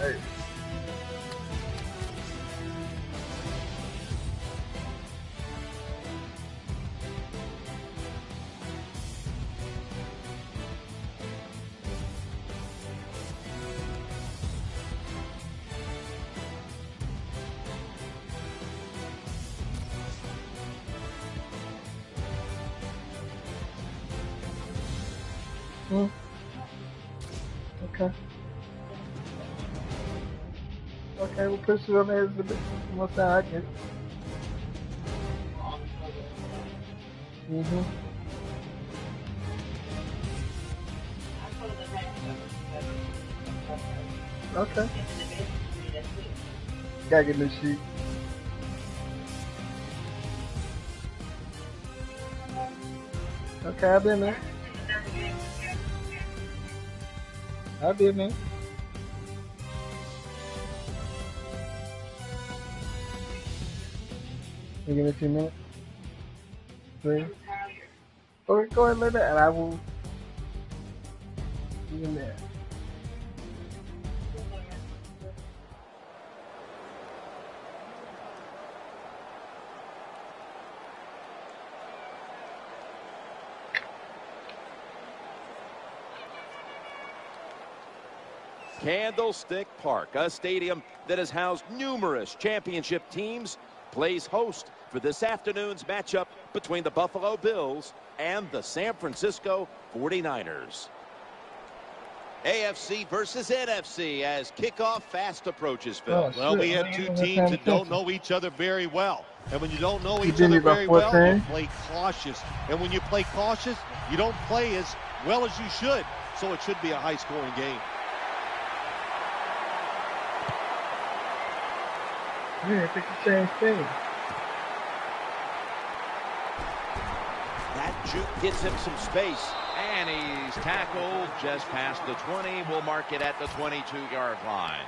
Hey. Okay. Okay, we'll push it on there a bit more side. I get it. Okay. Gotta get a new sheet. Okay, I'll be in there. I'll be in there. You give me a few minutes. 3. Okay, go ahead and lay that, and I will be in there. Candlestick Park, a stadium that has housed numerous championship teams, plays host for this afternoon's matchup between the Buffalo Bills and the San Francisco 49ers. AFC versus NFC as kickoff fast approaches, Phil. Well, we have two teams that don't know each other very well. And when you don't know each other very well, you play cautious. And when you play cautious, you don't play as well as you should. So it should be a high-scoring game. Yeah, I think the same thing. That juke gets him some space. And he's tackled just past the 20. We'll mark it at the 22-yard line.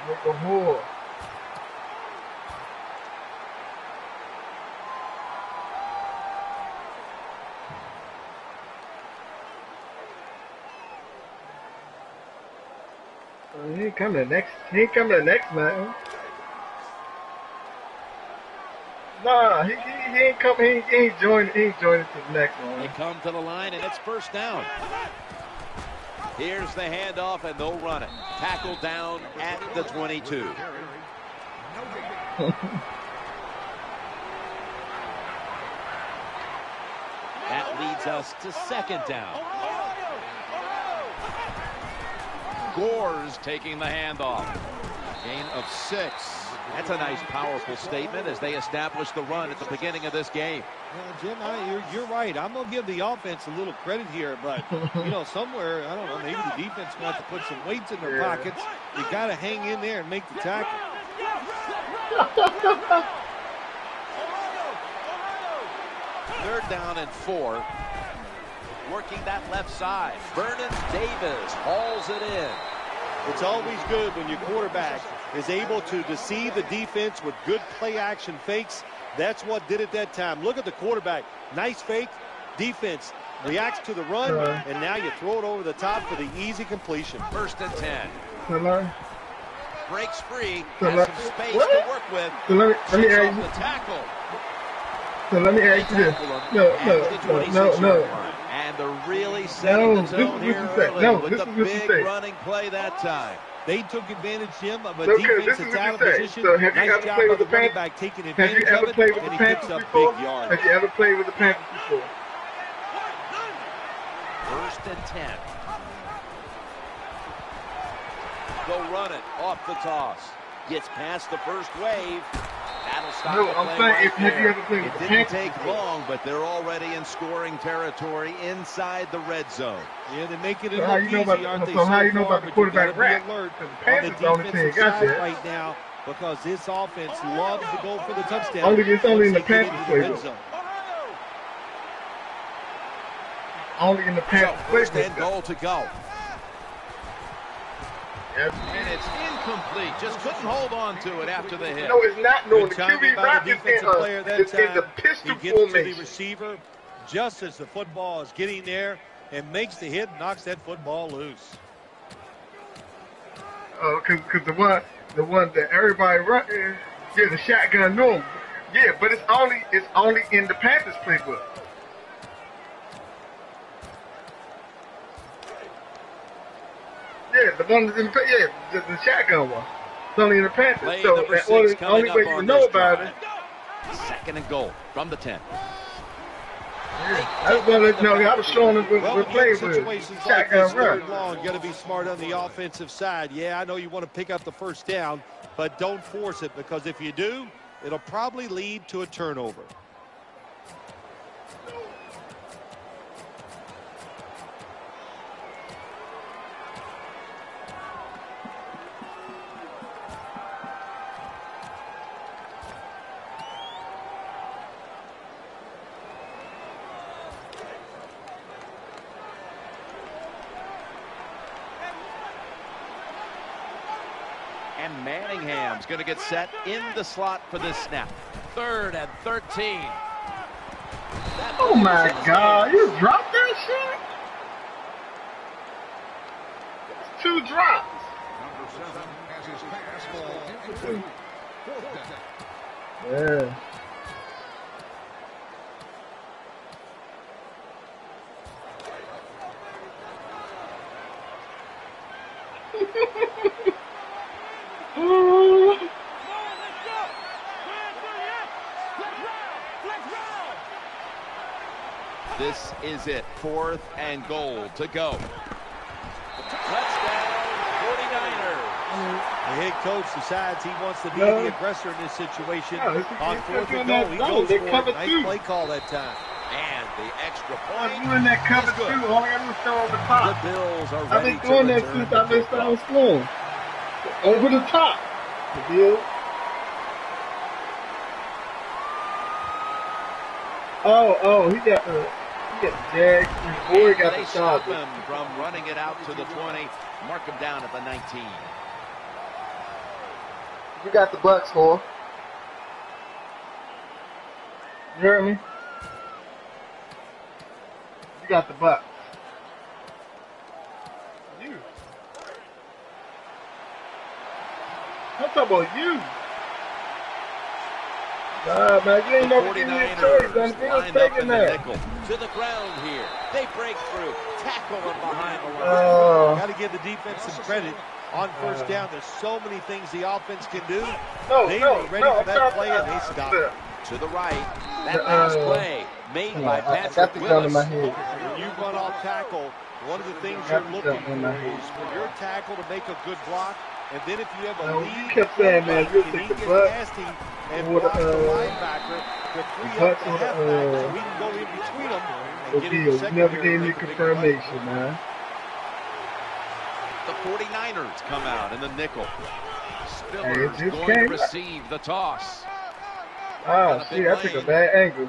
Make a hole. He ain't coming to next. He ain't coming to next man. Nah, he ain't coming. He ain't joining. He ain't joining to the next one. They come to the line and it's first down. Here's the handoff and they'll run it. Tackle down at the 22. That leads us to second down. Gore's taking the handoff. Gain of 6. That's a nice, powerful statement as they establish the run at the beginning of this game. Jim, you're right. I'm going to give the offense a little credit here, but, you know, somewhere, I don't know, maybe the defense wants to put some weights in their pockets. You got to hang in there and make the tackle. Third down and 4. Working that left side. Vernon Davis hauls it in. It's always good when your quarterback is able to deceive the defense with good play-action fakes. That's what did it that time. Look at the quarterback. Nice fake. Defense reacts to the run, and now you throw it over the top for the easy completion. First and 10. Hello? Breaks free. Has some space to work with. So let me ask you. The tackle. So let me ask you this. No. And they're really setting the tone here early with the big running play that time. They took advantage, Jim, of a defensive tackle position. So have you nice ever job played of with the the running Panthers? back taking Have advantage you ever of played it, with the and he picks Panthers up before? big yards. Have you ever played with the Panthers before? First and 10. They'll run it off the toss. Gets past the first wave. That'll stop the play right have you ever played with the Panthers? It didn't take long, but they're already in scoring territory inside the red zone. Yeah, they're making it So look easy, aren't they? So how you know about the quarterback be rap? alert The on the Panthers the only team defensive got side that. right now because this offense loves to go for the touchdown. It's only in the once they get Panthers into the red playbook. zone. Only in the Panthers So first and playbook. goal to go. Yes. And it's incomplete. Just couldn't hold on to it after the hit. No, it's not. No, the Good timing QB by rock the is defensive player that in time. the pistol He gets to the formation. receiver just as the football is getting there and makes the hit and knocks that football loose. Cause the one that everybody run, yeah, the shotgun normal. Yeah, but it's only in the Panthers playbook. Yeah, the one that's in the shotgun one. It's only in the Panthers. Play So number 6 the coming only way up you on know this about drive. Second and goal from the 10. I just want to let you know I was showing them what play with. Situations like Shotgun this, run. third long, got to be smart on the offensive side. Yeah, I know you want to pick up the first down, but don't force it, because if you do, it'll probably lead to a turnover. And Manningham's going to get set in the slot for this snap. 3rd and 13. Oh my God! You dropped that shit? That's 2 drops. Yeah. This is it. 4th and goal to go. Touchdown, 49ers. The head coach decides he wants to be the aggressor in this situation. On 4th and goal, he goes for it. Nice play call that time. And the extra point. You in that cover 2, all I got to throw on the top. The Bills are I've ready been doing to that return since I've been starting slow. Over the top. The deal. Oh, he got jagged. His boy got They the stop shot. him from running it out to the 20. Mark him down at the 19. You got the Bucks, for. You hear me? You got the Bucks. You. I'm talking about you. Nah, man, you ain't never getting your choice, man. Bill's taking that. To the ground here. They break through. Tackle him behind the line. Got to give the defense some credit. On first down, there's so many things the offense can do. They were ready for that play, and they stopped. To the right. That last play made by Patrick Willis. When you run off tackle, one of the things you're looking for is for your tackle to make a good block. And then if you have a lead, you kept saying, man, you'll take the butt and block the linebacker to free up the halfback so we can go in between them and get in the secondary. Never gave me confirmation, man. The 49ers come out in the nickel. Spiller's Hey, going to receive the toss. Oh, shit, I took a bad angle.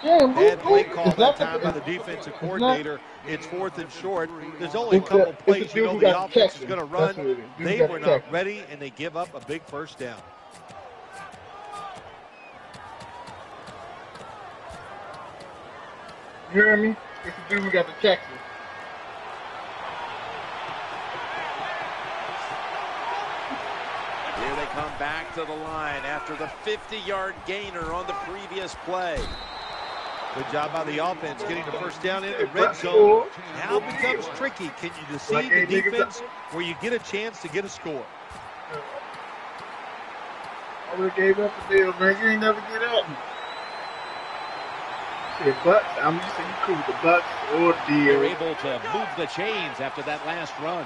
Bad play call that time by the defensive coordinator. It's 4th and short. There's only a couple plays you know the offense is going to run. They were not ready, and they give up a big first down. You hear me? It's the dude who got the Texas. Here they come back to the line after the 50-yard gainer on the previous play. Good job by the offense getting the first down in the red zone. Now it becomes tricky. Can you deceive the defense where you get a chance to get a score? I would have gave up the deal, man. You ain't never get up. The Bucks, I'm used to you cool with the Bucks or the deal. They're able to move the chains after that last run.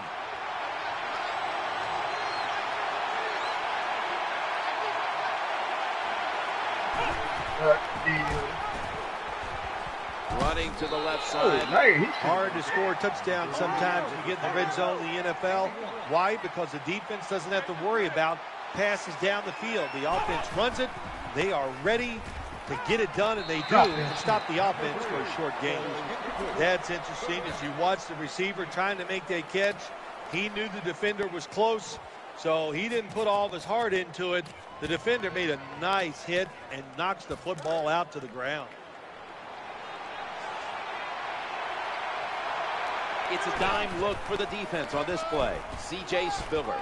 Running to the left side. Oh, nice. Hard to score a touchdown sometimes when you get in the red zone in the NFL. Why? Because the defense doesn't have to worry about passes down the field. The offense runs it. They are ready to get it done, and they do, and stop the offense for a short gain. That's interesting. As you watch the receiver trying to make that catch, he knew the defender was close, so he didn't put all of his heart into it. The defender made a nice hit and knocks the football out to the ground. It's a dime look for the defense on this play. C.J. Spiller.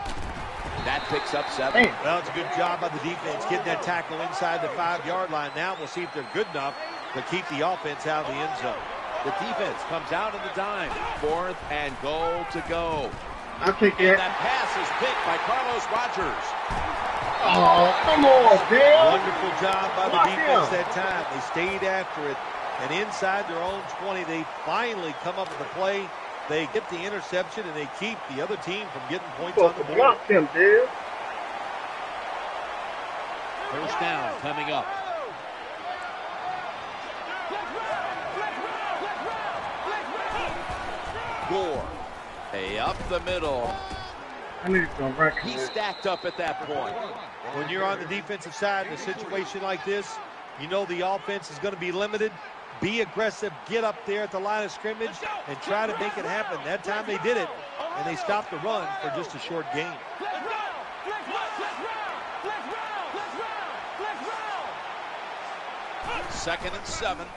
That picks up 7. Well, it's a good job by the defense getting that tackle inside the 5-yard line. Now we'll see if they're good enough to keep the offense out of the end zone. The defense comes out in the dime. 4th and goal to go. I'll take it. And that pass is picked by Carlos Rogers. Oh, come on, Bill. Wonderful job by the defense that time. They stayed after it. And inside their own 20, they finally come up with the play. They get the interception, and they keep the other team from getting points on the board. Block him, Bill. First down coming up. Gore. Hey, up the middle. I need some record. He stacked up at that point. When you're on the defensive side in a situation like this, you know the offense is going to be limited. Be aggressive, get up there at the line of scrimmage, and try to make it happen. That time they did it, and they stopped the run for just a short gain. 2nd and 7.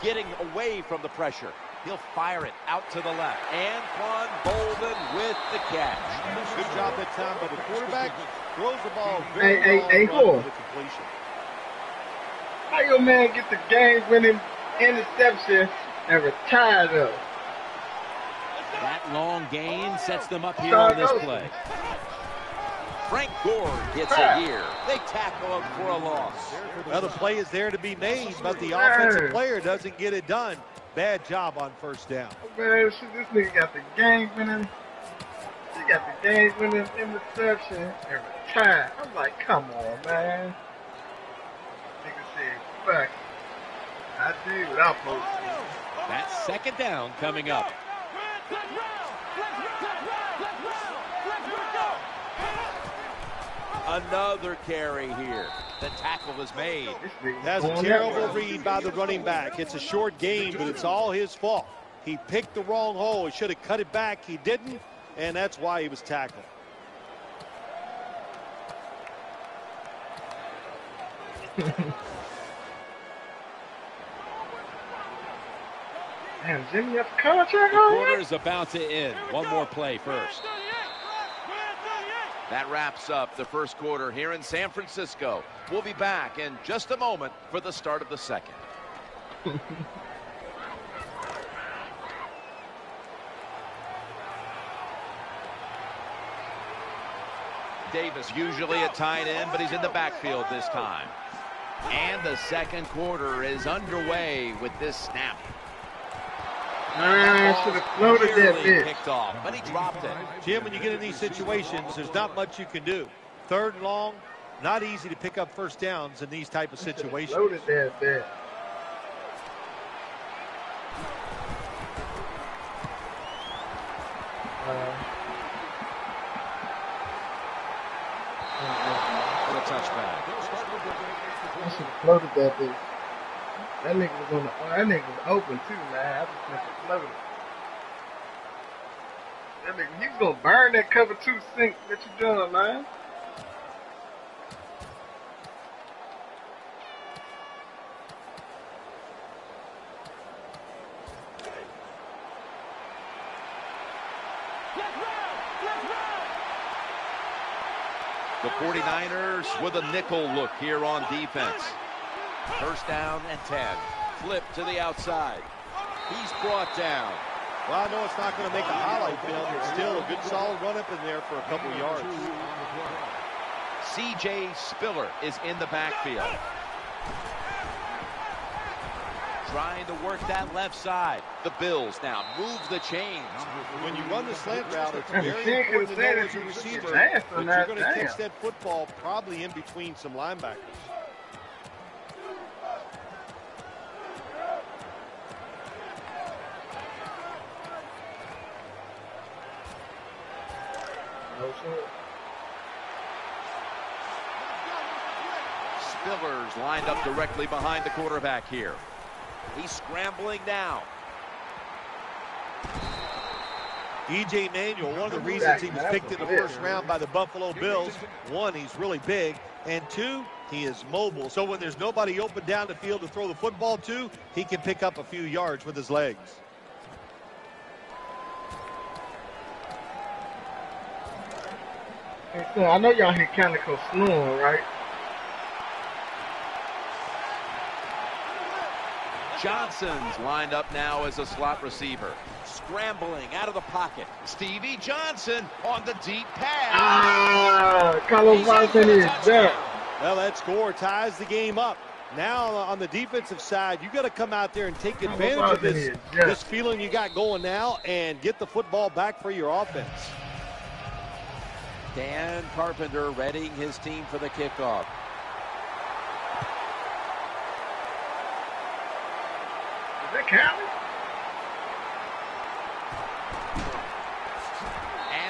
Getting away from the pressure. He'll fire it out to the left. Anquan Bolden with the catch. Good job that time by the quarterback. Throws the ball Hey, long for the completion. How your man get the game-winning interception and retire though? That long gain sets them up here on this play. Frank Gore gets it here. They tackle him for a loss. Well, the play is there to be made, but the offensive player doesn't get it done. Bad job on first down. Man, this nigga got the game-winning. He got the game-winning interception and retire. I'm like, come on, man. Nigga said, fuck. I did what I'm supposed to do. That's 2nd down coming up. Another carry here. The tackle is made. That's a terrible read by the running back. It's a short game, but it's all his fault. He picked the wrong hole. He should have cut it back. He didn't, and that's why he was tackled. Damn, Jimmy, that's a contract The already? quarter is about to end. One more play first. That wraps up the first quarter here in San Francisco. We'll be back in just a moment for the start of the second. Davis usually at tight end, but he's in the backfield this time. And the second quarter is underway with this snap. I should have floated that bitch. Picked off, but he dropped it. Jim, when you get in these situations, there's not much you can do. 3rd and long, not easy to pick up first downs in these type of situations. Floated that bitch. For a touchback. I should have floated that bitch. That nigga was on the. That nigga was open too, man. I just must have floated. That nigga, he's gonna burn that cover 2 sink that you done, man. The 49ers with a nickel look here on defense. First down and 10. Flip to the outside. He's brought down. Well, I know it's not going to make a highlight film, but still a good solid run up in there for a couple yards. C.J. Spiller is in the backfield. Trying to work that left side. The Bills now move the chains. When you run the slant route, it's very important to know as a receiver that you're going to catch that football probably in between some linebackers. Spiller's lined up directly behind the quarterback here. He's scrambling now. E.J. Manuel, one of the reasons he was picked in the first round by the Buffalo Bills, 1, he's really big, and 2, he is mobile. So when there's nobody open down the field to throw the football to, he can pick up a few yards with his legs. Hey, son, I know y'all hear Calico snoring, right? Johnson's lined up now as a slot receiver. Scrambling out of the pocket. Stevie Johnson on the deep pass. Ah, Carlos Robinson is there. Well, that score ties the game up. Now on the defensive side, you got to come out there and take advantage of this feeling you got going now and get the football back for your offense. Dan Carpenter readying his team for the kickoff. Is that Cali?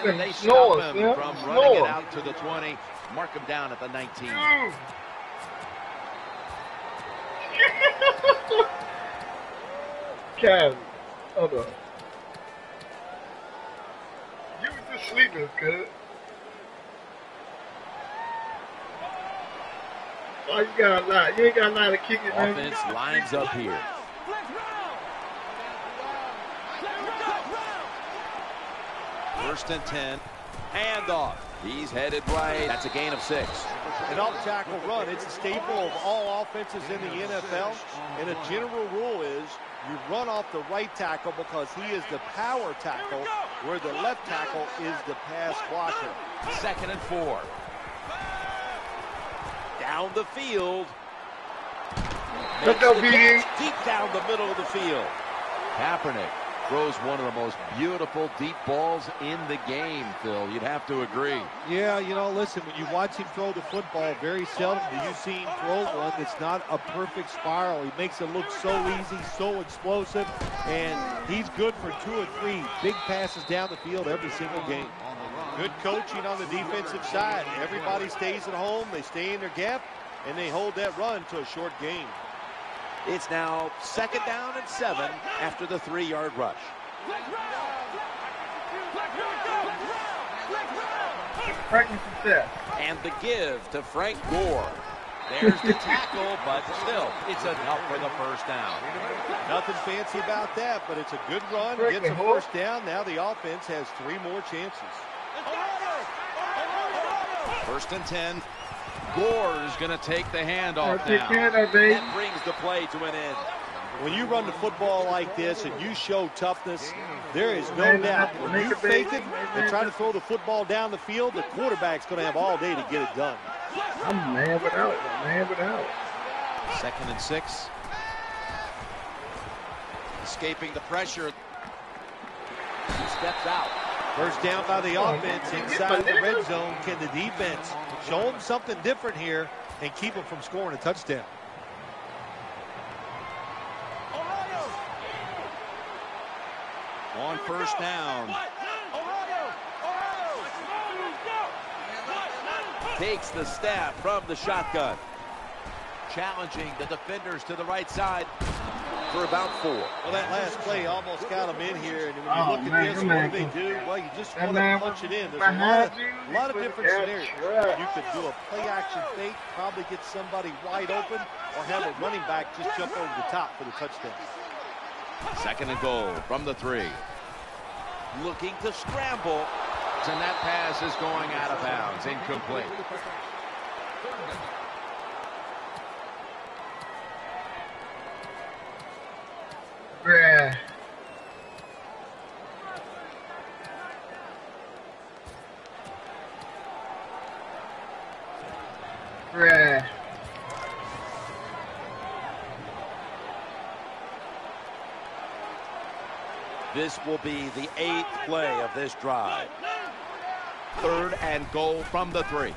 And they stop him from running it out to the 20. Mark him down at the 19. Cali, hold on. You was just sleeping, cuz. Oh, you got a lot. You ain't got a lot to kick it. Offense lines up here. First and 10. Handoff. He's headed right. That's a gain of 6. An off-tackle run, it's a staple of all offenses in the NFL. And a general rule is you run off the right tackle because he is the power tackle, where the left tackle is the pass blocker. 2nd and 4. Down the field. Makes the catch deep down the middle of the field. Kaepernick throws one of the most beautiful deep balls in the game, Phil. You'd have to agree. Yeah, you know, listen, when you watch him throw the football, very seldom do you see him throw one that's not a perfect spiral. He makes it look so easy, so explosive, and he's good for 2 or 3 big passes down the field every single game. Good coaching on the defensive side. Everybody stays at home, they stay in their gap, and they hold that run to a short gain. It's now 2nd down and 7 after the 3-yard rush. And the give to Frank Gore. There's the tackle, but still, it's enough for the first down. Nothing fancy about that, but it's a good run. Gets a first down. Now the offense has 3 more chances. 1st and 10. Gore's going to take the handoff now. That brings the play to an end. When you run the football like this and you show toughness, there is no doubt. When you fake it and try to throw the football down the field, the quarterback's going to have all day to get it done. I'm man without. 2nd and 6. Escaping the pressure. He steps out. First down by the offense inside the red zone. Can the defense show them something different here and keep them from scoring a touchdown? On first down. Takes the snap from the shotgun. Challenging the defenders to the right side for about 4. Well, that last play almost got them in here. And when you look at this, what do they do? Well, you just want to punch it in. There's a lot of different scenarios. You could do a play-action fake, probably get somebody wide open, or have a running back just jump over the top for the touchdown. 2nd and goal from the 3. Looking to scramble. And that pass is going out of bounds. Incomplete. Bruh. Bruh. This will be the 8th play of this drive. 3rd and goal from the 3. Makes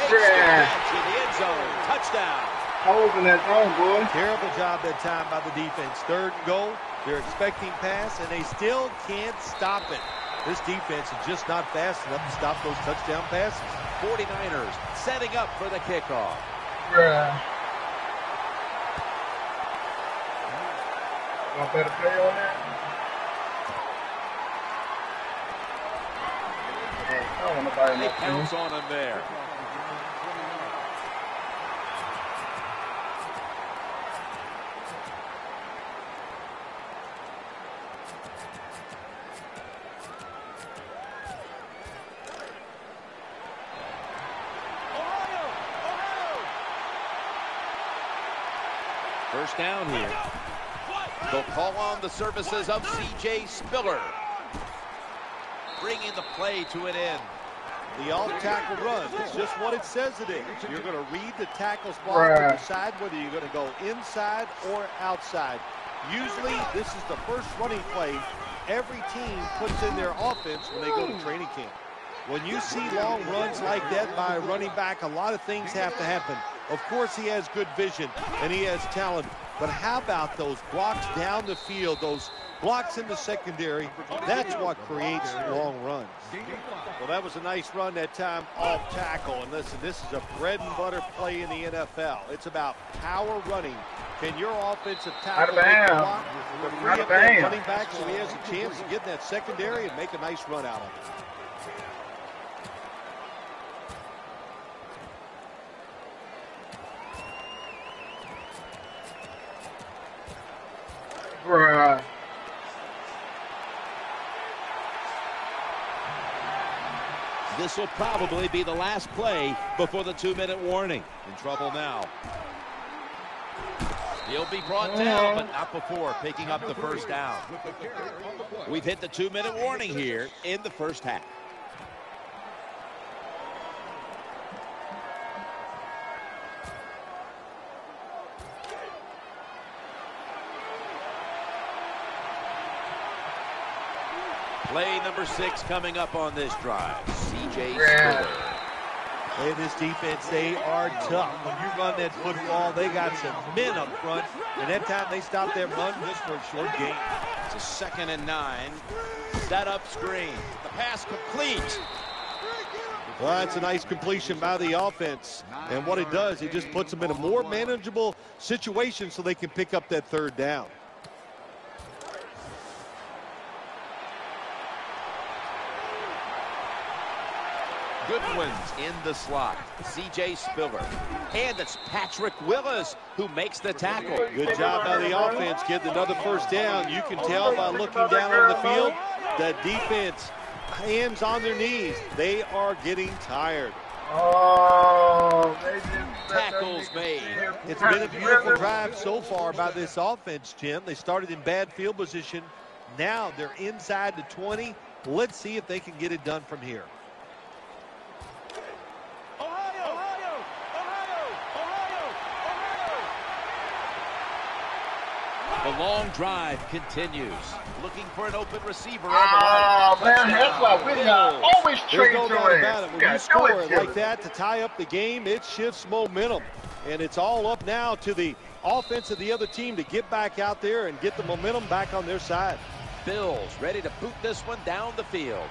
the catch in the end zone. Touchdown. Holding that zone, boy. Terrible job that time by the defense. 3rd and goal. They're expecting pass, and they still can't stop it. This defense is just not fast enough to stop those touchdown passes. 49ers setting up for the kickoff. Bruh. Want better play on that? Hey, I don't want nobody in They that pounce on him there. First down here. They'll call on the services of C.J. Spiller, bringing the play to an end. The off-tackle run is just what it says it is. You're going to read the tackle's block and decide whether you're going to go inside or outside. Usually, this is the first running play every team puts in their offense when they go to training camp. When you see long runs like that by a running back, a lot of things have to happen. Of course, he has good vision and he has talent, but how about those blocks down the field, those blocks in the secondary? That's what creates long runs. Well, that was a nice run that time off tackle. And listen, this is a bread and butter play in the NFL. It's about power running. Can your offensive tackle make the block to free up that running back so he has a chance to get in that secondary and make a nice run out of it? Bruh. This will probably be the last play before the 2-minute warning. In trouble now. He'll be brought down, but not before picking up the first down. We've hit the 2-minute warning here in the first half. Play number 6 coming up on this drive. C.J. Spiller. Hey, this defense, they are tough. When you run that football, they got some men up front. And that time they stopped that run just for a short gain. It's a 2nd and 9. Set up screen. The pass complete. Well, that's a nice completion by the offense. And what it does, it just puts them in a more manageable situation so they can pick up that third down. Goodwin's in the slot. C.J. Spiller. And it's Patrick Willis who makes the tackle. Good job by the offense getting another first down. You can tell by looking down on the field that defense, hands on their knees. They are getting tired. Oh, they just Tackles made. It's been a beautiful drive so far by this offense, Jim. They started in bad field position. Now they're inside the 20. Let's see if they can get it done from here. The long drive continues. Looking for an open receiver. Oh, man, that's why we always trade no to doubt it. about it. When you score like that to tie up the game, it shifts momentum. And it's all up now to the offense of the other team to get back out there and get the momentum back on their side. Bills ready to boot this one down the field.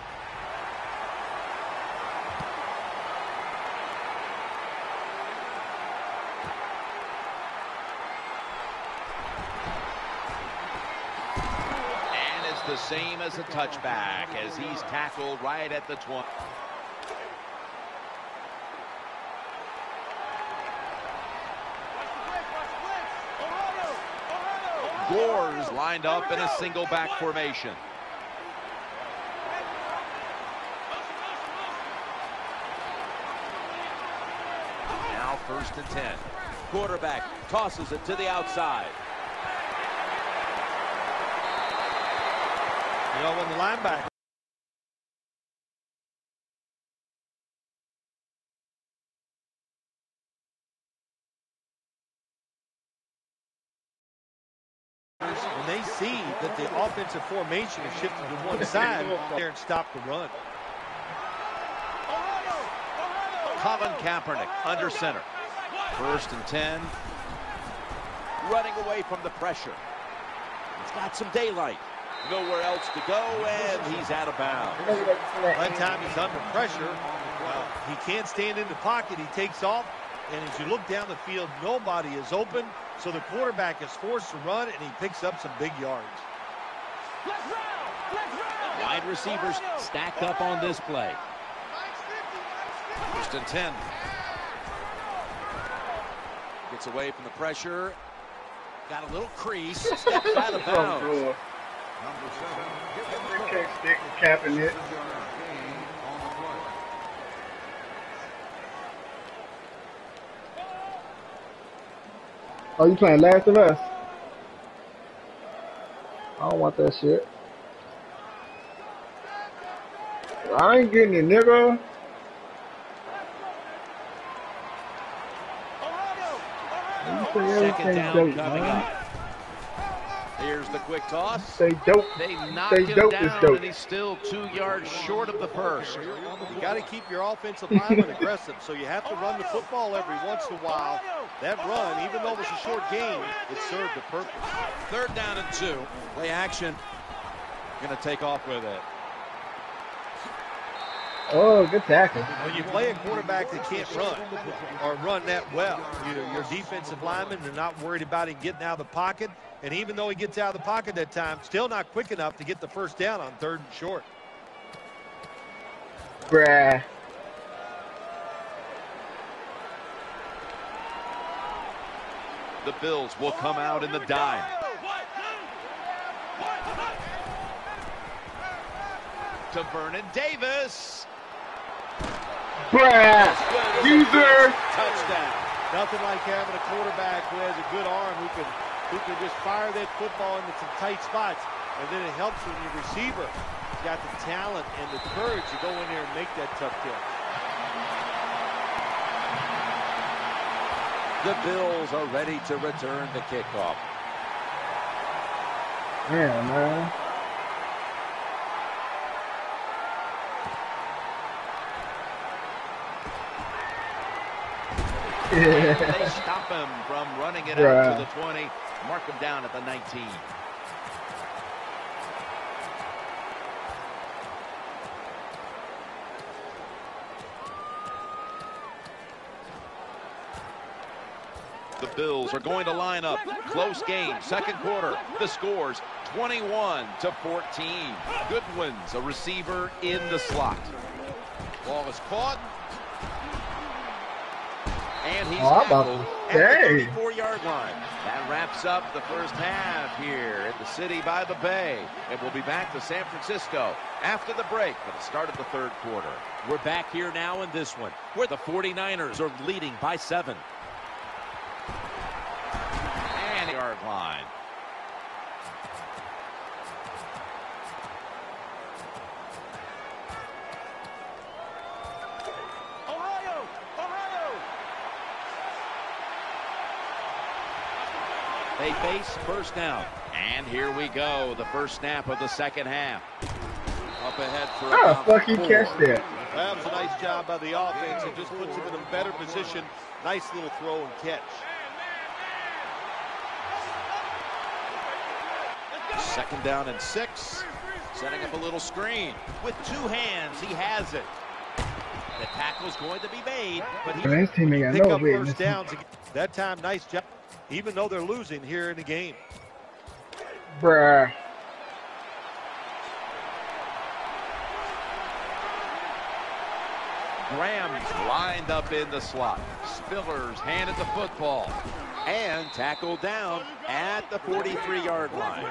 The same as a touchback as he's tackled right at the 20. Gore's lined up in a single back formation. Now 1st and 10. Quarterback tosses it to the outside. You know, when the linebacker when they see that the offensive formation is shifted to one side, there and stop the run. Colin Kaepernick under center. 1st and 10. Running away from the pressure. He's got some daylight. Nowhere else to go, and he's out of bounds. That time he's under pressure. He can't stand in the pocket. He takes off, and as you look down the field, nobody is open, so the quarterback is forced to run, and he picks up some big yards. Wide receivers stacked up on this play. 1st and 10. Gets away from the pressure. Got a little crease. Steps out of bounds. They can't stick with capping it. Oh, you playing Last of Us? I don't want that shit. I ain't getting it, nigga. You say Second everything down dope, coming man. up. Here's the quick toss. Say dope. They knock Say him dope is down, dope. and he's still 2 yards short of the first. You got to keep your offensive lineman aggressive, so you have to run the football every once in a while. That run, even though it was a short game, it served a purpose. 3rd down and 2. Play action. Going to take off with it. Oh, good tackle. When you play a quarterback that can't run or run that well, your defensive linemen are not worried about him getting out of the pocket. And even though he gets out of the pocket that time, still not quick enough to get the first down on 3rd and short. Bruh. The Bills will come out in the dime. To Vernon Davis. Bruh. User. Touchdown. Nothing like having a quarterback who has a good arm who can just fire that football into some tight spots. And then it helps when your receiver has got the talent and the courage to go in there and make that tough catch. The Bills are ready to return the kickoff. Yeah, man. They stop him from running it out to the 20. Mark him down at the 19. The Bills are going to line up. Close game, 2nd quarter. The score's 21-14. Goodwin's a receiver in the slot. Ball is caught. And he's tackled at the 34-yard line. That wraps up the first half here in the city by the Bay. And we'll be back to San Francisco after the break for the start of the 3rd quarter. We're back here now in this one, where the 49ers are leading by 7. And the yard line. They face first down. And here we go. The first snap of the 2nd half. Up ahead for how the fuck you catch that? That was a nice job by the offense. It just puts them in a better position. Nice little throw and catch. 2nd down and 6. Setting up a little screen. With 2 hands, he has it. The tackle's going to be made, but he pick up first downs. That time, nice job. Even though they're losing here in the game. Bruh. Graham's lined up in the slot. Spiller's handed the football. And tackled down at the 43-yard line.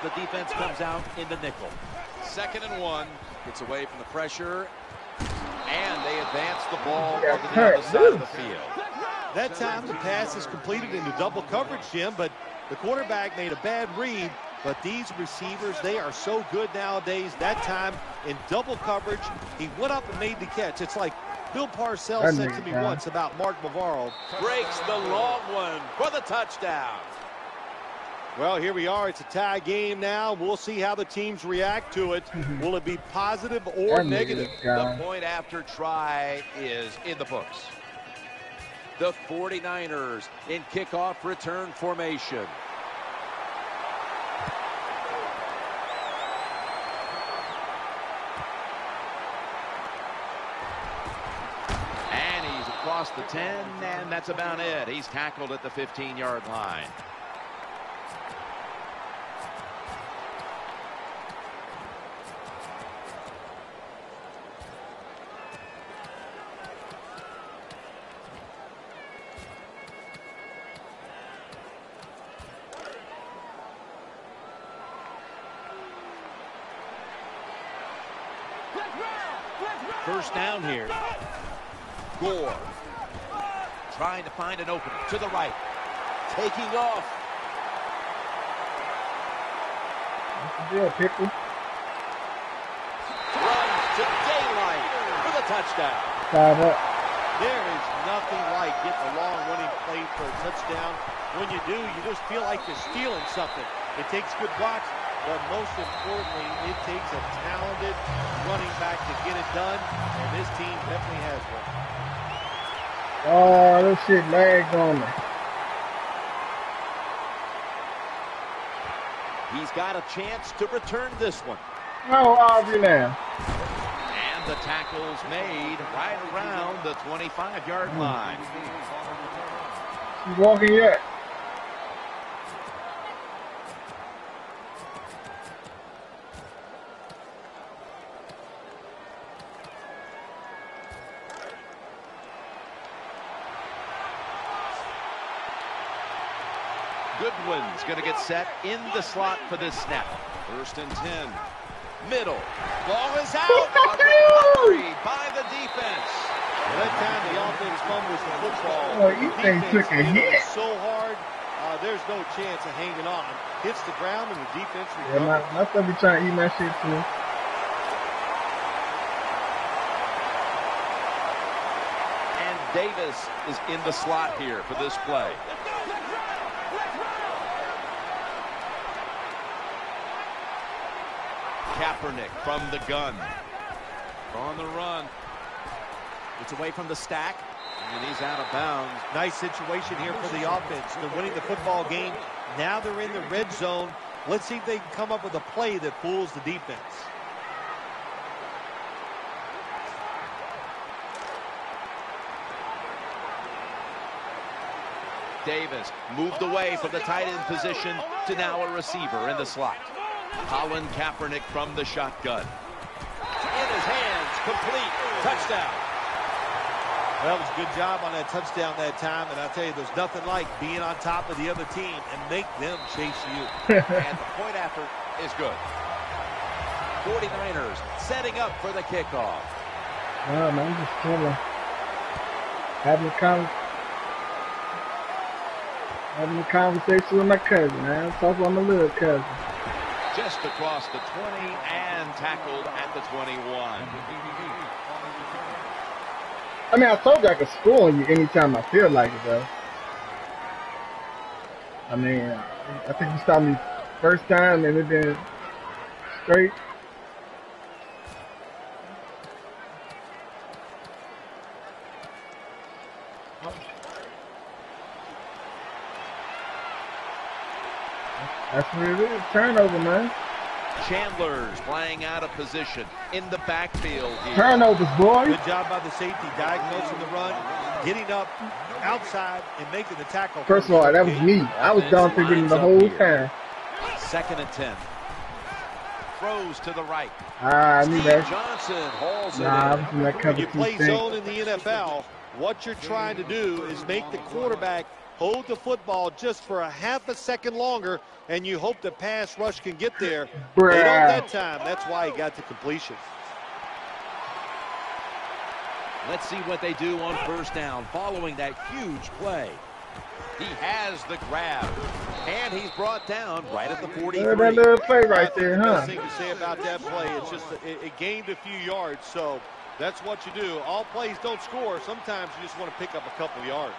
The defense comes out in the nickel. 2nd and 1. Gets away from the pressure. And they advance the ball to the other side of the field. That time the pass is completed into double coverage, Jim, but the quarterback made a bad read. But these receivers, they are so good nowadays. That time in double coverage, he went up and made the catch. It's like Bill Parcells said to me once about Mark Bavaro. Breaks the long one for the touchdown. Well, here we are. It's a tie game now. We'll see how the teams react to it. Will it be positive or negative? The point after try is in the books. The 49ers in kickoff return formation. And he's across the 10, and that's about it. He's tackled at the 15-yard line. First down here. Gore trying to find an opening to the right. Taking off. What's the deal, Pickle? Runs to daylight for the touchdown. Tied up. There is nothing like getting a long running play for a touchdown. When you do, you just feel like you're stealing something. It takes good blocks, but most importantly, it takes a talented running back to get it done, and this team definitely has one. Oh, this shit lagged on me. He's got a chance to return this one. No, Aubrey now. And the tackle's made right around the 25-yard line. She's walking yet. Goodwin's going to get set in the slot for this snap. 1st and 10. Middle. Ball is out. A recovery by the defense. That time the offense fumbles the football. Oh, you think took a hit. So hard, there's no chance of hanging on. Hits the ground and the defense recovers. Yeah, my stuff be trying to eat my shit too. And Davis is in the slot here for this play. Kaepernick from the gun. On the run. It's away from the stack. And he's out of bounds. Nice situation here for the offense. They're winning the football game. Now they're in the red zone. Let's see if they can come up with a play that fools the defense. Davis moved away from the tight end position to now a receiver in the slot. Colin Kaepernick from the shotgun. In his hands, complete, touchdown. Well, it was a good job on that touchdown that time, and I'll tell you, there's nothing like being on top of the other team and make them chase you. And the point effort is good. 49ers setting up for the kickoff. No, man, I'm just chilling. Having a conversation with my cousin, man. Talk about my little cousin. Just across the 20 and tackled at the 21. I mean, I told you I could score on you anytime I feel like it, though. I mean, I think you stopped me first time and it been straight. That's what it is. Turnover, man. Chandler's playing out of position in the backfield here. Turnovers, boy. Good job by the safety, diagnosing the run, getting up outside and making the tackle. First of all, that was me. I was down thinking the whole time. 2nd and 10. Throws to the right. I knew that. Johnson hauls it in. When you play zone in the NFL, what you're trying to do is make the quarterback hold the football just for a half a second longer, and you hope the pass rush can get there. Bruh. They don't that time. That's why he got to completion. Let's see what they do on 1st down following that huge play. He has the grab, and he's brought down right at the 43. That little play right there, The huh? best thing to say about that play, it's just it gained a few yards, so that's what you do. All plays don't score. Sometimes you just want to pick up a couple yards.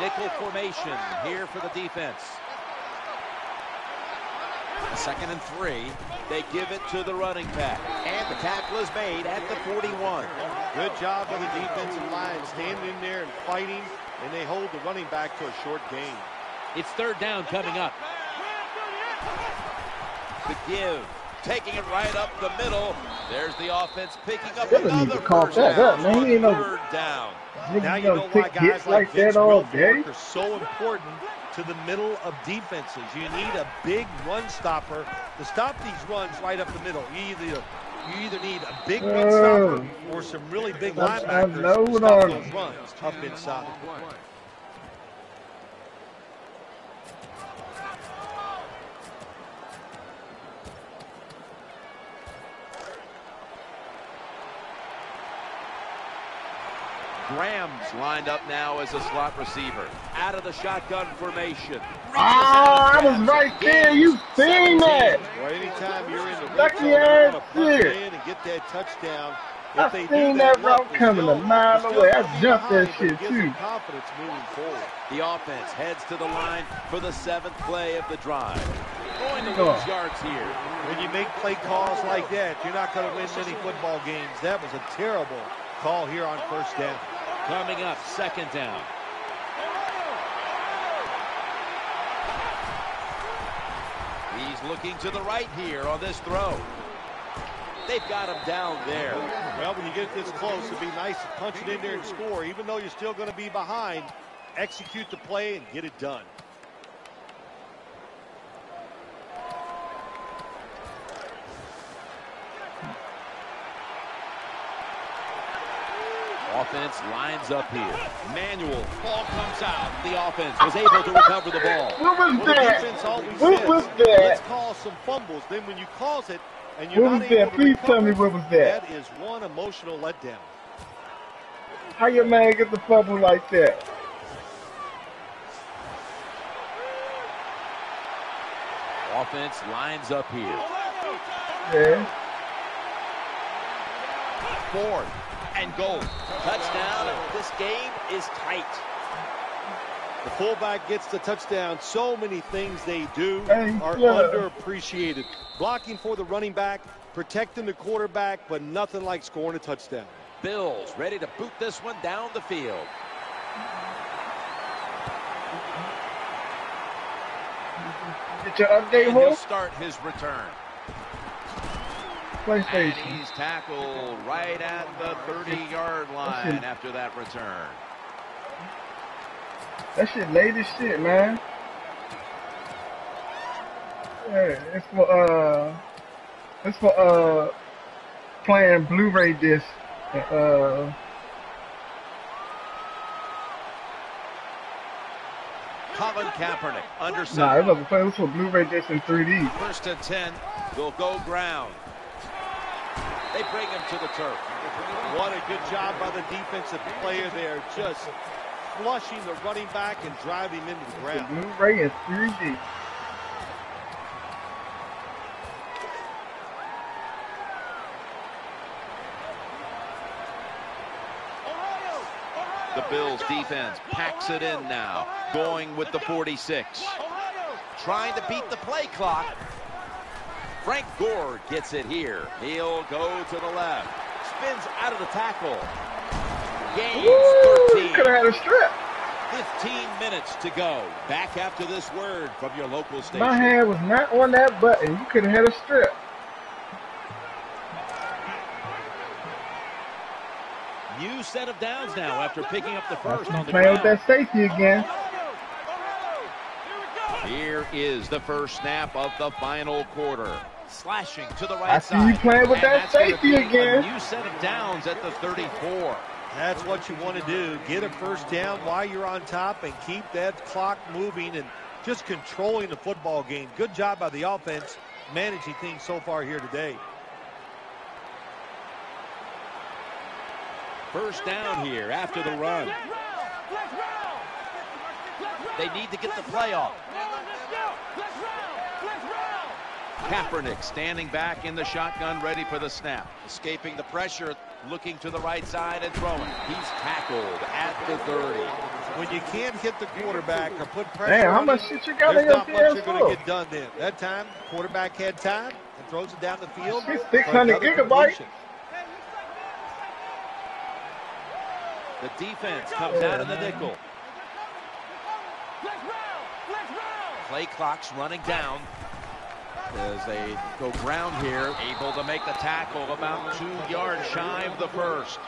Nickel formation here for the defense. 2nd and 3. They give it to the running back. And the tackle is made at the 41. Good job by the defensive line, standing in there and fighting, and they hold the running back to a short gain. It's 3rd down coming up. The give. Taking it right up the middle. There's the offense picking up another first down. Man, he ain't no 3rd down. Now you know why guys like that all day are so important to the middle of defenses. You need a big run stopper to stop these runs right up the middle. You either need a big run stopper or some really big linebackers to stop those runs up inside. Graham's lined up now as a slot receiver. Out of the shotgun formation. I was right there. You seen that? Well, anytime you're in the red Lucky zone, you want to ass punch it shit. in and get that touchdown. I If they seen do that look, route coming a they're mile still away. gonna I be jumped that behind, but shit it gives too. them confidence moving forward. The offense heads to the line for the 7th play of the drive. Going to lose yards here. When you make play calls like that, you're not going to win many football games. That was a terrible call here on first down. Coming up, 2nd down. He's looking to the right here on this throw. They've got him down there. Well, when you get this close, it'd be nice to punch it in there and score. Even though you're still going to be behind, execute the play and get it done. Offense lines up here. Manuel, ball comes out. The offense was able to recover the ball. What was The that? defense always What says, was that? let's call some fumbles. Then when you cause it and you're What not was able that? to Please recover, tell me what was that. that is one emotional letdown. How your man get the fumble like that? Offense lines up here. Yeah. 4th and goal. Touchdown, and this game is tight. The fullback gets the touchdown. So many things they do Hey, are yeah. underappreciated. Blocking for the running back, protecting the quarterback, but nothing like scoring a touchdown. Bills ready to boot this one down the field. Get your update, And he'll Wolf? start his return. And PlayStation. he's tackled right at the 30-yard line after that return. That shit late as shit, man. Yeah, it's for playing Blu-ray disc. Colin Kaepernick under Nah, center. it wasn't playing. It was for Blu-ray disc in 3D. 1st and 10. They'll go ground. They bring him to the turf. What a good job by the defensive player there, just flushing the running back and driving him into the ground. Blu-ray in 3D. The Bills defense packs it in now, going with the 46. Trying to beat the play clock. Frank Gore gets it here. He'll go to the left. Spins out of the tackle. Gains 13. Could have had a strip. 15 minutes to go. Back after this word from your local station. My hand was not on that button. You could have had a strip. New set of downs now after picking up the first on the Playing with ground. that safety again. Here is the first snap of the final quarter. Slashing to the right I see side. you playing with And that that's gonna safety be again. A new set of downs at the 34. That's what you want to do. Get a first down while you're on top and keep that clock moving and just controlling the football game. Good job by the offense managing things so far here today. First down here after the run. They need to get the play off. Kaepernick standing back in the shotgun, ready for the snap. Escaping the pressure, looking to the right side and throwing. He's tackled at the 30. When you can't hit the quarterback or put pressure Damn, how on much him, shit you got in there's your not much you're going PS4? to get done then. That time, quarterback had time and throws it down the field. It's for 600 another gigabytes. completion. The defense comes out of the nickel. Play clock's running down as they go ground here. Able to make the tackle about 2 yards shy of the first.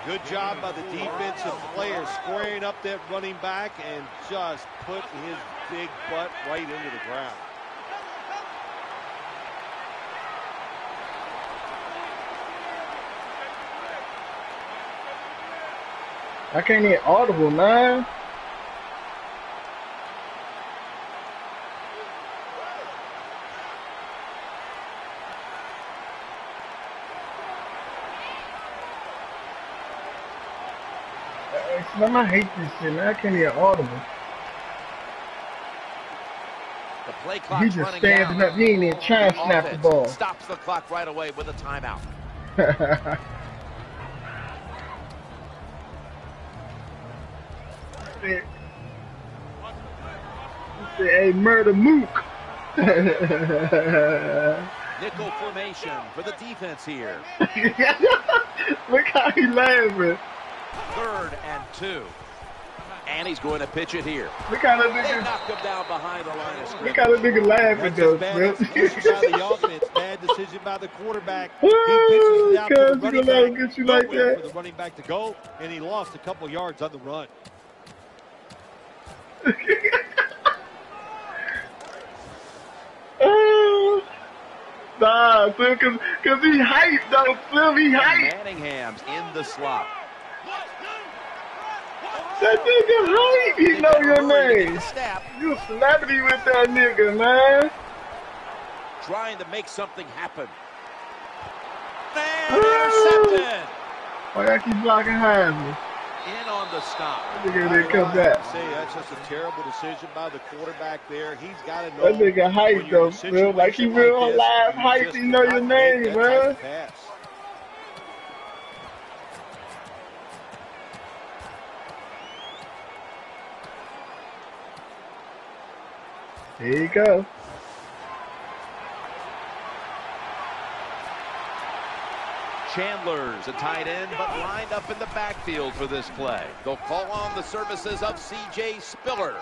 Good job by the defensive player squaring up that running back and just put his big butt right into the ground. I can't get audible, man. Slim, I hate this shit, man. I can't hear audible. The play He clock's just running standing down. up. He ain't even trying to snap the ball. Stops the clock right away with a timeout. He said, hey, murder mook. Nickel formation for the defense here. Look how he laughing. 3rd and 2. And he's going to pitch it here. Look how that They nigga. knocked him down behind the line of scrimmage. Look how that nigga laughing That's though, just bad Slim. execution by the offense. Bad decision by the quarterback. He pitches it out to the Cuz running you gonna back. get you like Nowhere that. for the running back to go, and he lost a couple yards on the run. Oh, nah, Slim, cause he hyped though, Slim, he hyped. Manningham's in the slot. That nigga hype, he know your name. Snap, You a celebrity with that nigga, man. trying to make something happen. And intercepted. Why y'all keep blocking Heisman? In on the stop. That nigga didn't come back. Say that's just a terrible decision by the quarterback there. He's got to know. That nigga when hype you're in though, a Slim. Like he situation real like this, live you hype, just he know your cannot make name, that type man. of pass. Here you go. Chandler's a tight end, but lined up in the backfield for this play. They'll call on the services of C.J. Spiller.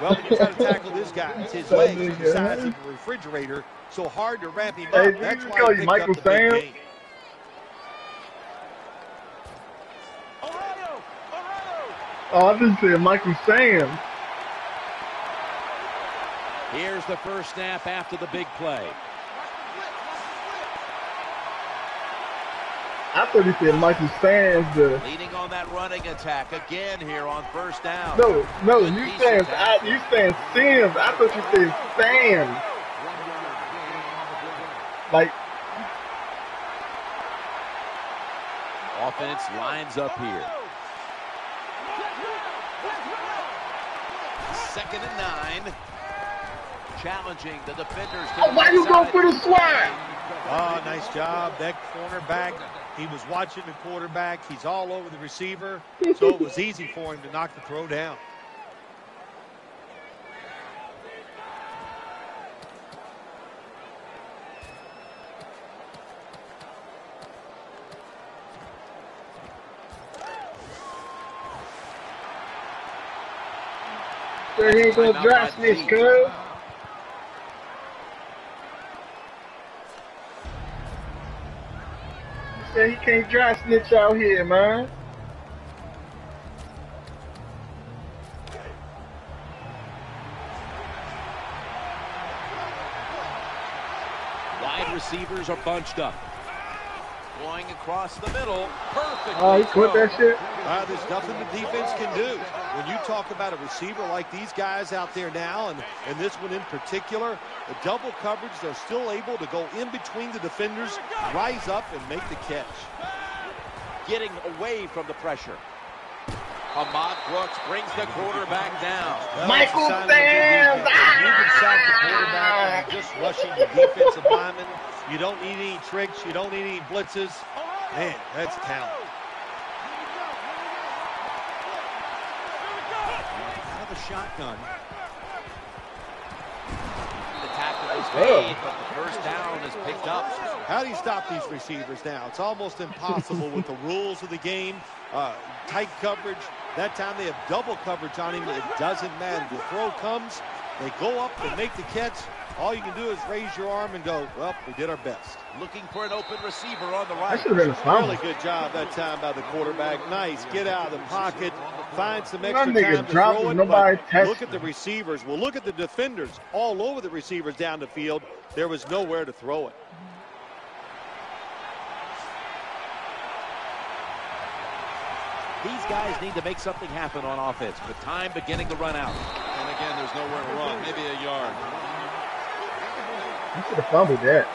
Well, when you try to tackle this guy, it's his That legs are the nigga, size huh? of a refrigerator, so hard to wrap him Hey, up. did That's you why call he you picked Michael up the big Sam? gain. Oh, I just said Michael Sam. Here's the first snap after the big play. I thought he said Michael Sam's the. Leading on that running attack again here on first down. No, Good you piece saying of tackle. you saying Sims. I thought you said Sam. Like, Offense lines up here. 2nd and 9. Challenging the defenders. To oh, why you go for the swat? Oh, nice job. That cornerback, he was watching the quarterback. He's all over the receiver, so it was easy for him to knock the throw down. So he ain't gonna dry snitch, cuz. He said he can't dry snitch out here, man. Wide receivers are bunched up. Going across the middle. Perfect. Oh, he caught that shit. There's nothing the defense can do. When you talk about a receiver like these guys out there now, and this one in particular, the double coverage, they're still able to go in between the defenders, rise up, and make the catch. Getting away from the pressure. Ahmad Brooks brings the quarterback down. Well, Michael that's a sign of a good Sam! defense. You can sack the quarterback and just rushing the defensive lineman. You don't need any tricks. You don't need any blitzes. Man, that's talent. Out of the shotgun. The tackle is made, but the first down is picked up. How do you stop these receivers now? It's almost impossible with the rules of the game. Tight coverage. That time they have double coverage on him. It doesn't matter. The throw comes. They go up and make the catch. All you can do is raise your arm and go, well, we did our best. Looking for an open receiver on the right. That should have been a fumble. Really good job that time by the quarterback. Nice. Get out of the pocket. Find some That extra nigga time to dropped throw it, it. nobody But touched look at the receivers. Well, look at the defenders all over the receivers down the field. There was nowhere to throw it. These guys need to make something happen on offense with time beginning to run out. And again, there's nowhere to run. Maybe a yard. You should have fumbled that.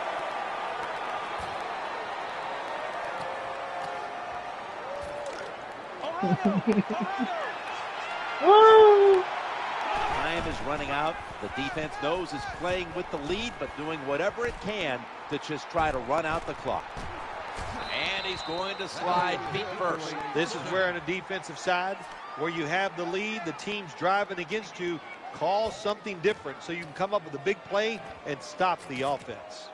Woo! Time is running out. The defense knows it's playing with the lead, but doing whatever it can to just try to run out the clock. And he's going to slide feet first. This is where on the defensive side, where you have the lead, the team's driving against you, call something different so you can come up with a big play and stop the offense.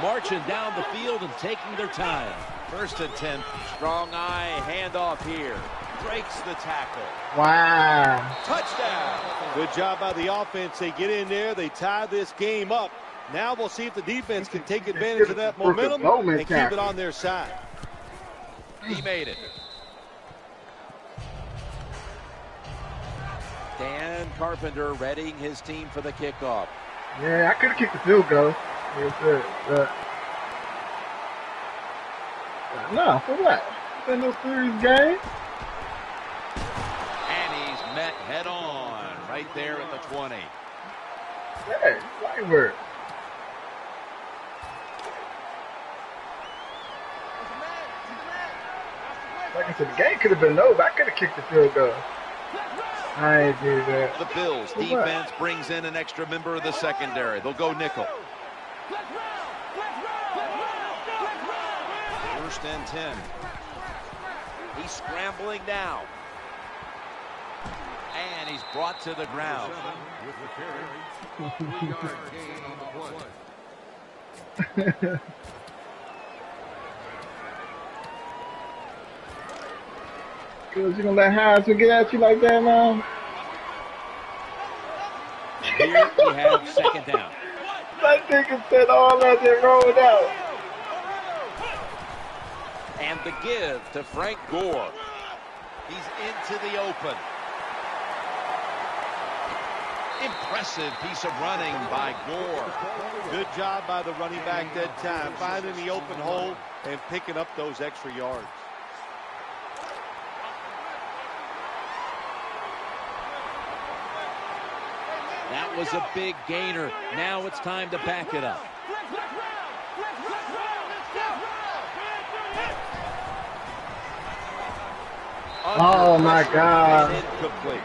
Marching down the field and taking their time. 1st and 10. Strong eye handoff here. Breaks the tackle. Wow. Touchdown. Good job by the offense. They get in there. They tie this game up. Now we'll see if the defense can take advantage of that momentum and keep it on their side. He made it. Dan Carpenter readying his team for the kickoff. Yeah, I could have kicked the field goal. No, for what? It's in no serious game. And he's met head on right there at the 20. Hey, right word. Like I said, the game could have been over. I could have kicked the field goal. I ain't do that. The Bills defense brings in an extra member of the secondary. They'll go nickel. 1st and 10. He's scrambling now. And he's brought to the ground. Cause you gonna let Heisman get at you like that now? And here we have 2nd down. That nigga said all that and rolled out. And the give to Frank Gore. He's into the open. Impressive piece of running by Gore. Good job by the running back that time, finding the open hole and picking up those extra yards. That was a big gainer. Now it's time to back it up. Oh my God. Incomplete.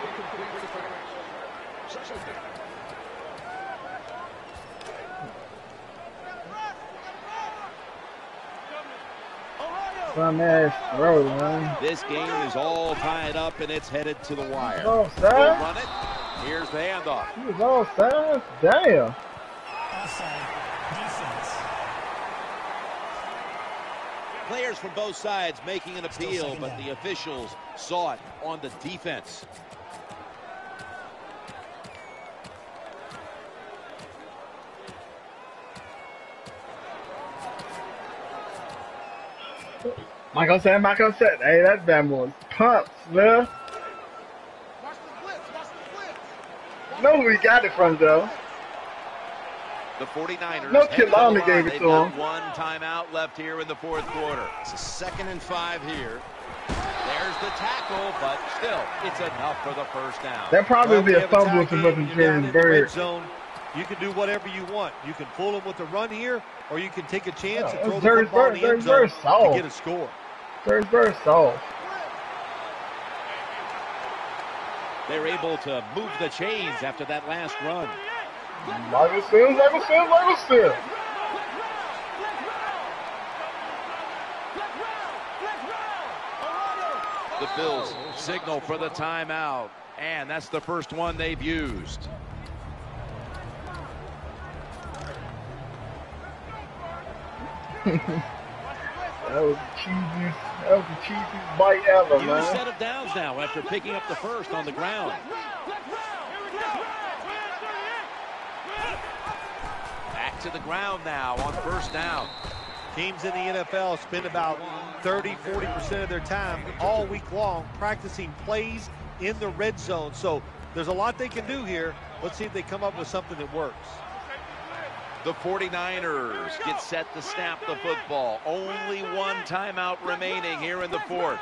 Some ass throw, man. This game is all tied up and it's headed to the wire. Oh, We'll sir. run it. Here's the handoff. He was all sides. Damn. Offside. Defense. Players from both sides making an appeal, but the officials saw it on the defense. Michael said. Hey, that damn was pumped, man. Know who he got it from, though. The 49ers. No Kilana gave it to him. One timeout left here in the 4th quarter. It's a 2nd and 5 here. There's the tackle, but still, it's enough for the 1st down. That probably be a fumble to Mr. James Bird. You can do whatever you want. You can fool him with the run here, or you can take a chance and throw Bird, the football in the end zone to get a score. Bird soft. They're able to move the chains after that last run. Michael Sims. The Bills signal for the timeout, and that's the first one they've used. That was the cheesiest bite ever, Huge man. set of downs now after picking up the first on the ground. Back to the ground now on 1st down. Teams in the NFL spend about 30–40% of their time all week long practicing plays in the red zone. So there's a lot they can do here. Let's see if they come up with something that works. The 49ers get set to snap the football. Only one timeout remaining here in the 4th.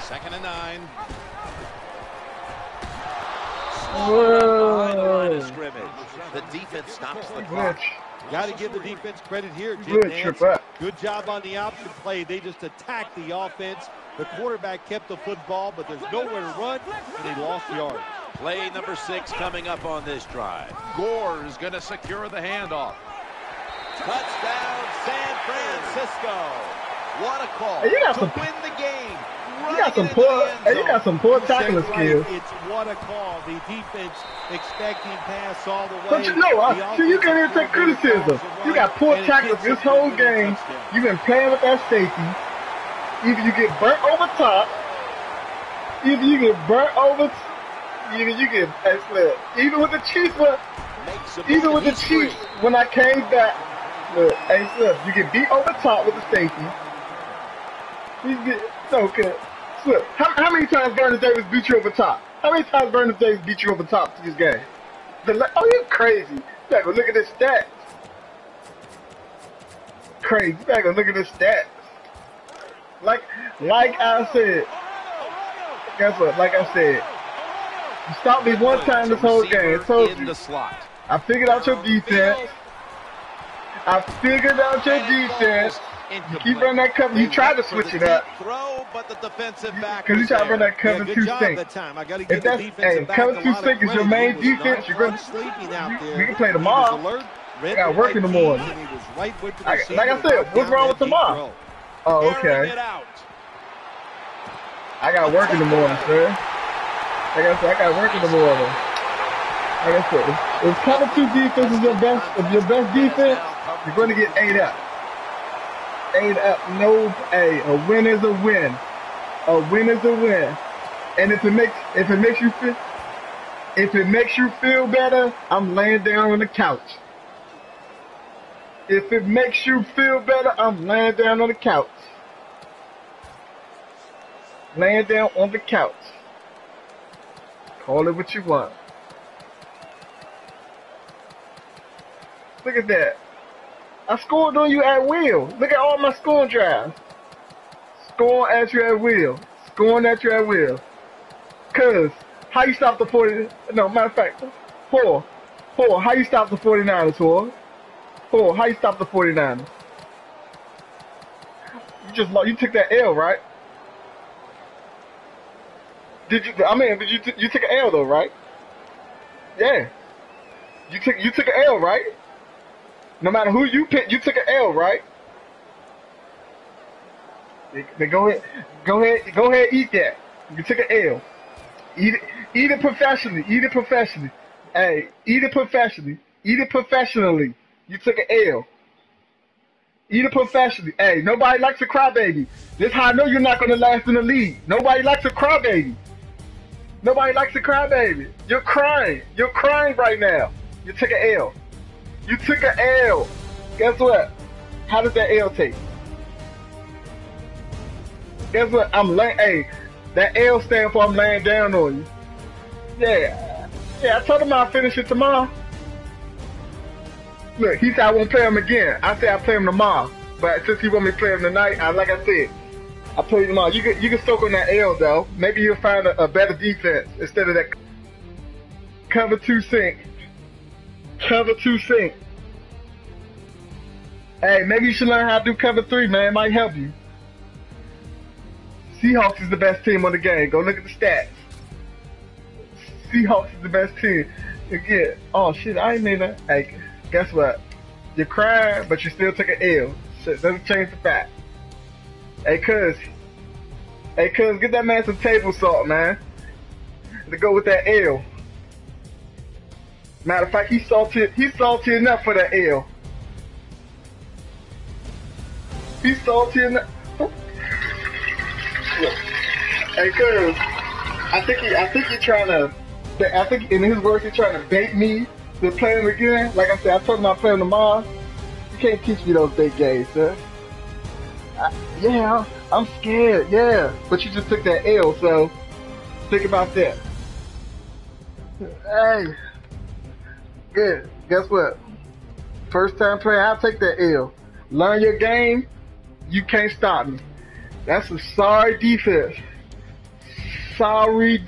2nd and 9. Behind the line of scrimmage. The defense stops the clock. Got to give the defense credit here, Jim Good Nance. trip up. Good job on the option play. They just attacked the offense. The quarterback kept the football, but there's nowhere to run, and he lost yards. Play number 6 coming up on this drive. Gore is going to secure the handoff. Touchdown, San Francisco. What a call Hey, you got to some- win the game. You got some poor. Hey, you got some poor tackling Right, skills. it's what a call. The defense expecting pass all the way. But you know, The see, you can't even take offensive criticism. coordinator You got poor and it tackles gets this it whole to a game. touchdown. You've been playing with that safety. Either you get burnt over top, either you get burnt over, either you get, hey, look, even with the Chiefs, Makes a even move, with the he's free. Chiefs, when I came back, look, hey, look, you get beat over top with the safety. You get, so good. Look, how many times Vernon Davis beat you over top? How many times Vernon Davis beat you over top to this game? Oh, you crazy. You gotta go look at his stats. Crazy. You gotta go look at his stats. Like I said, guess what? Like I said, you stopped me one time this whole game. I told in you. the slot. I figured out your defense. I figured out your defense. You keep running that cover. You tried to switch it up. Throw, but the defensive back Because you was try to run there. that cover good two job sink. that time. I got to If give the that's, defensive hey, back cover a two lot of sink is your credit. main He was defense. not You're gonna, sleeping out there. we can play He was tomorrow. alert, read I got the work in the right morning. keys, and he was right with the Like receiver I to said, knock what's down wrong that with deep tomorrow? throw. Oh, Airing okay. it out. I got work in the morning, sir. Like I said, I got work in the morning. Like I said, if cover two defense is your best defense, you're going to get 8 up. 8 up. No, hey, a win is a win. A win is a win. And if it makes you feel better, I'm laying down on the couch. If it makes you feel better, I'm laying down on the couch. Laying down on the couch. Call it what you want. Look at that. I scored on you at will. Look at all my scoring drives. Scoring at you at will. Scoring at you at will. Cause how you stop the 40? No, matter of fact, 4. How you stop the 49ers, 4? How you stop the 49ers? You took that L, right? Did you? I mean, but you took an L though, right? Yeah. You took an L, right? No matter who you picked, you took an L, right? Then go ahead, eat that. You took an L. Eat it professionally. Eat it professionally. Hey, eat it professionally. Eat it professionally. You took an L. Eat it professionally. Hey, nobody likes a crybaby. This is how I know you're not gonna last in the league. Nobody likes a crybaby. Nobody likes a crybaby. You're crying. You're crying right now. You took an L. You took an L. Guess what? How does that L taste? Guess what? Hey, that L stand for I'm laying down on you. Yeah, I told him I'll finish it tomorrow. Look, he said I won't play him again. I said I'll play him tomorrow. But since he want me to play him tonight, like I said, I'll play him tomorrow. You can soak on that L though. Maybe you'll find a better defense instead of that cover 2 sink. Cover 2 sink. Hey, maybe you should learn how to do cover 3, man. It might help you. Seahawks is the best team on the game. Go look at the stats. Seahawks is the best team. Again, oh shit, I ain't mean that. Hey, guess what? You're crying, but you still took an L. Shit, doesn't change the fact. Hey, cuz, get that man some table salt, man. To go with that L. Matter of fact, he's salty enough for that L. He's salty enough. Hey, cuz, I think in his words, he's trying to bait me to play him again. Like I said, I told him I'll play him tomorrow. You can't teach me those big games, sir. Yeah, I'm scared, yeah. But you just took that L, so think about that. Hey, good. Guess what? First time playing, I'll take that L. Learn your game, you can't stop me. That's a sorry defense. Sorry.